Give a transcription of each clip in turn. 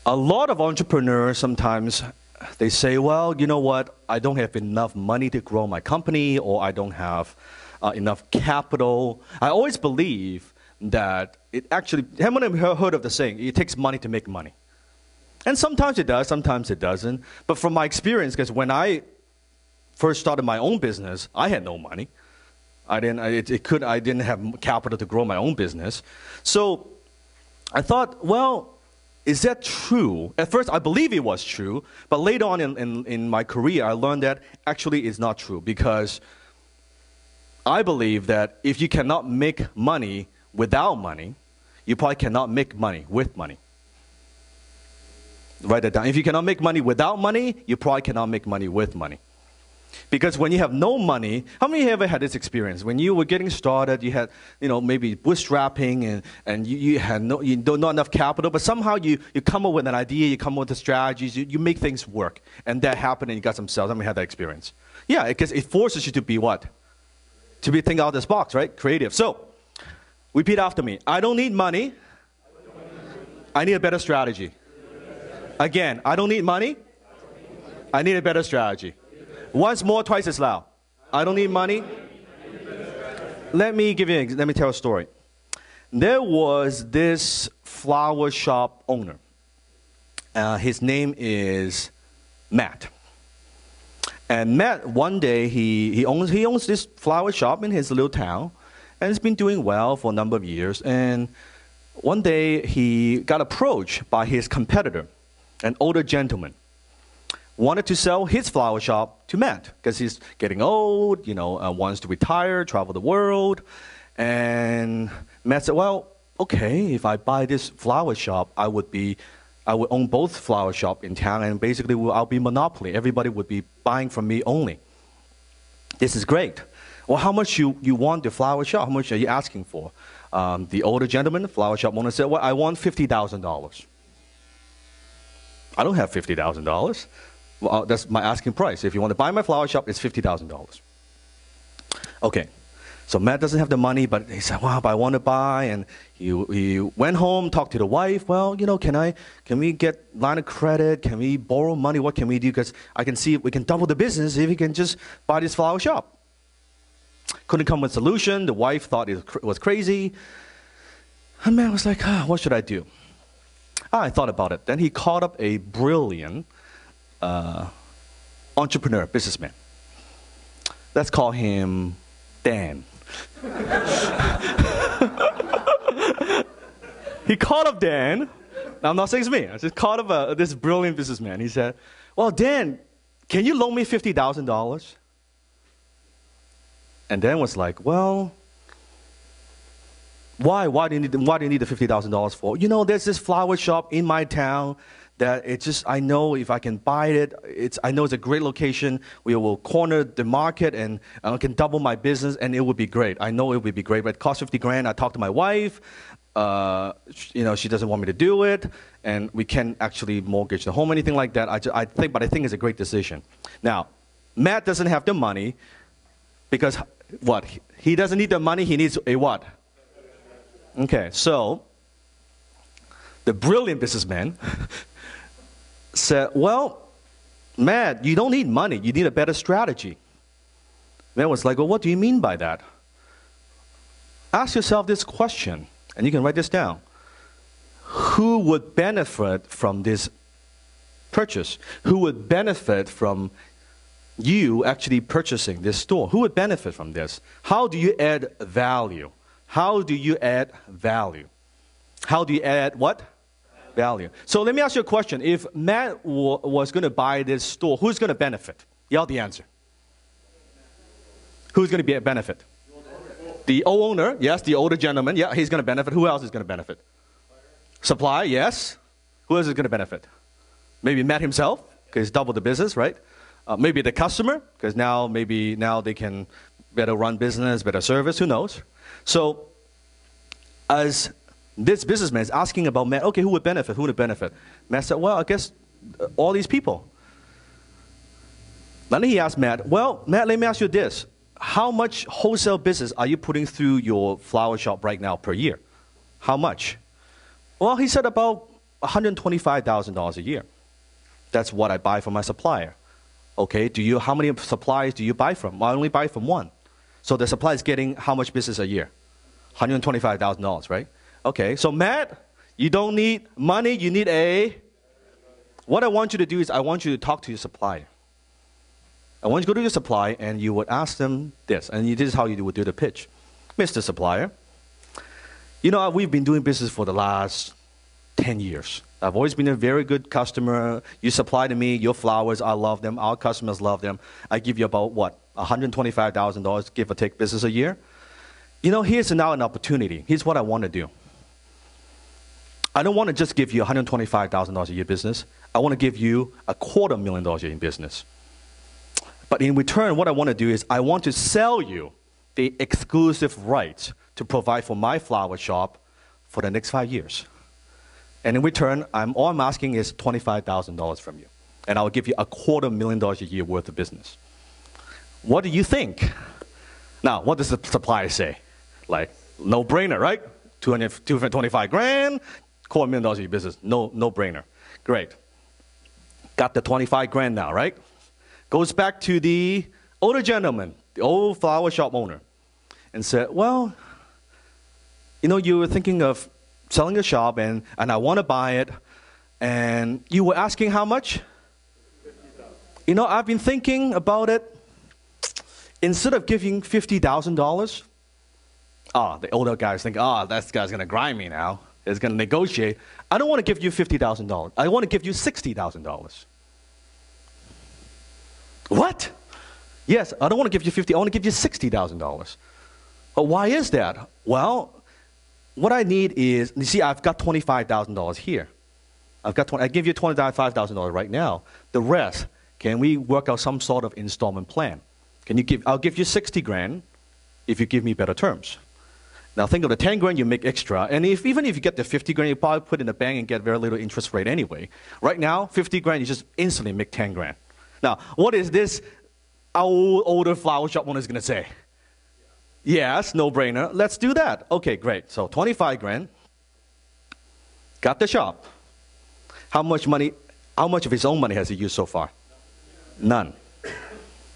A lot of entrepreneurs sometimes they say, well, you know what, I don't have enough money to grow my company, or I don't have enough capital. I always believe that it actually, haven't you heard of the saying, it takes money to make money? And sometimes it does, sometimes it doesn't. But from my experience, because when I first started my own business, I had no money. I didn't have capital to grow my own business. So I thought, well, is that true? At first, I believe it was true, but later on in my career, I learned that actually it's not true, because I believe that if you cannot make money without money, you probably cannot make money with money. Write that down. If you cannot make money without money, you probably cannot make money with money. Because when you have no money, how many of you ever had this experience? When you were getting started, you had, maybe bootstrapping and you had not enough capital, but somehow you come up with an idea, you come up with the strategies, you make things work. And that happened and you got some sales. How many had that experience? Yeah, because it forces you to be what? To be think out of this box, right? Creative. So, repeat after me. I don't need money. I need a better strategy. Again, I don't need money. I need a better strategy. Once more, twice as loud. I don't need money. Let me tell a story. There was this flower shop owner. His name is Matt. And Matt, one day, he owns this flower shop in his little town, and it's been doing well for a number of years. And one day, he got approached by his competitor, an older gentleman. Wanted to sell his flower shop to Matt because he's getting old, wants to retire, travel the world. And Matt said, well, okay, if I buy this flower shop, I would own both flower shop in town, and basically I'll be monopoly. Everybody would be buying from me only. This is great. Well, how much you want the flower shop? How much are you asking for? The older gentleman, the flower shop owner, said, well, I want $50,000. I don't have $50,000. Well, that's my asking price. If you want to buy my flower shop, it's $50,000. Okay, so Matt doesn't have the money, but he said, wow, but I want to buy. And he went home, talked to the wife. Well, can we get line of credit? Can we borrow money? What can we do? Because I can see if we can double the business if we can just buy this flower shop. Couldn't come with a solution. The wife thought it was crazy. And Matt was like, what should I do? I thought about it. Then he called up a brilliant entrepreneur, businessman. Let's call him Dan. He called up Dan. Now, I'm not saying it's me. I just called up this brilliant businessman. He said, well, Dan, can you loan me $50,000? And Dan was like, well, why? Why do you need the $50,000 for? There's this flower shop in my town that I know if I can buy it, I know it's a great location. We will corner the market and I can double my business and it would be great. I know it would be great, but it costs $50,000. I talked to my wife. She doesn't want me to do it, and we can't actually mortgage the home, anything like that. I think it's a great decision. Now, Matt doesn't have the money because what? He doesn't need the money. He needs a what? Okay, so the brilliant businessman said, well, Matt, you don't need money. You need a better strategy. Matt was like, well, what do you mean by that? Ask yourself this question, and you can write this down. Who would benefit from this purchase? Who would benefit from you actually purchasing this store? Who would benefit from this? How do you add value? How do you add value? How do you add what? Value. So let me ask you a question. If Matt was going to buy this store, who's going to benefit? Yell the answer. Who's going to benefit? The owner, yes, the older gentleman, yeah, he's going to benefit. Who else is going to benefit? Supplier, yes. Who else is going to benefit? Maybe Matt himself, because he's doubled the business, right? Maybe the customer, because now they can better run business, better service, who knows? So as this businessman is asking about Matt, okay, who would benefit? Who would benefit? Matt said, well, I guess all these people. Then he asked Matt, well, Matt, let me ask you this. How much wholesale business are you putting through your flower shop right now per year? How much? Well, he said about $125,000 a year. That's what I buy from my supplier. Okay, how many suppliers do you buy from? I only buy from one. So the supplier is getting how much business a year? $125,000, right? Okay, so Matt, you don't need money, you need what I want you to do is I want you to talk to your supplier. I want you to go to your supplier and you would ask them this, and this is how you would do the pitch. Mr. Supplier, you know, we've been doing business for the last 10 years. I've always been a very good customer. You supply to me your flowers. I love them. Our customers love them. I give you about, what, $125,000, give or take, business a year. You know, here's now an opportunity. Here's what I want to do. I don't want to just give you $125,000 a year business. I want to give you $250,000 a year in business. But in return, what I want to do is I want to sell you the exclusive rights to provide for my flower shop for the next 5 years. And in return, all I'm asking is $25,000 from you. And I'll give you $250,000 a year worth of business. What do you think? Now, what does the supplier say? Like, no brainer, right? $225 grand, $250,000 a year business. No brainer. Great. Got the 25 grand now, right? Goes back to the older gentleman, the old flower shop owner, and said, well, you know, you were thinking of selling a shop, and I want to buy it, and you were asking how much? You know, I've been thinking about it. Instead of giving $50,000, the older guy's thinking, that guy's going to grind me now. He's going to negotiate. I don't want to give you $50,000. I want to give you $60,000. What? Yes, I don't want to give you $50,000. I want to give you $60,000. But why is that? Well, what I need is, you see, I've got $25,000 here. I give you $25,000 right now. The rest, can we work out some sort of installment plan? I'll give you 60 grand if you give me better terms. Now think of the 10 grand you make extra, and even if you get the 50 grand, you probably put in the bank and get very little interest rate anyway. Right now, 50 grand, you just instantly make 10 grand. Now, what is this older flower shop owner is going to say? Yes, no brainer. Let's do that. Okay, great. So 25 grand. Got the shop. How much of his own money has he used so far? None.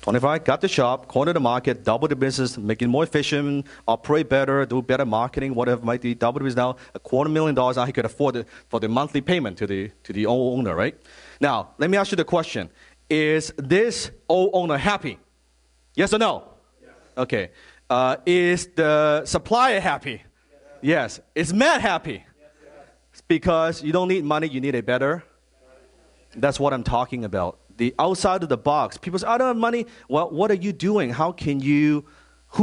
25, got the shop, corner the market, double the business, make it more efficient, operate better, do better marketing, whatever it might be. Double the business now, $250,000 now he could afford it for the monthly payment to the old owner, right? Now, let me ask you the question. Is this old owner happy? Yes or no? Yes. Okay. Is the supplier happy? Yes. Is Matt happy? Yes. Because you don't need money, you need a better. That's what I'm talking about. The outside of the box. People say, I don't have money. Well, what are you doing? Who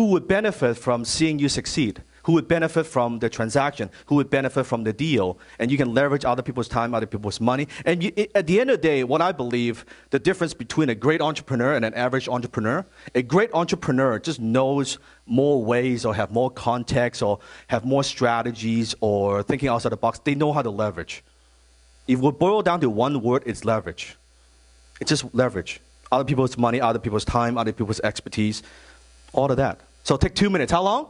would benefit from seeing you succeed? Who would benefit from the transaction? Who would benefit from the deal? And you can leverage other people's time, other people's money. And at the end of the day, what I believe, the difference between a great entrepreneur and an average entrepreneur, a great entrepreneur just knows more ways or have more context or have more strategies or thinking outside the box. They know how to leverage. If we boil down to one word, it's leverage. It's just leverage. Other people's money, other people's time, other people's expertise, all of that. So take 2 minutes. How long?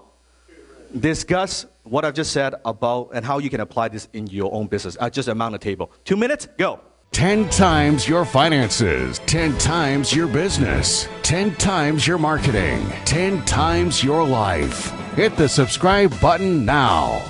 2 minutes. Discuss what I've just said about and how you can apply this in your own business. I just amount the table. 2 minutes, go. 10 times your finances, 10 times your business, 10 times your marketing, 10 times your life. Hit the subscribe button now.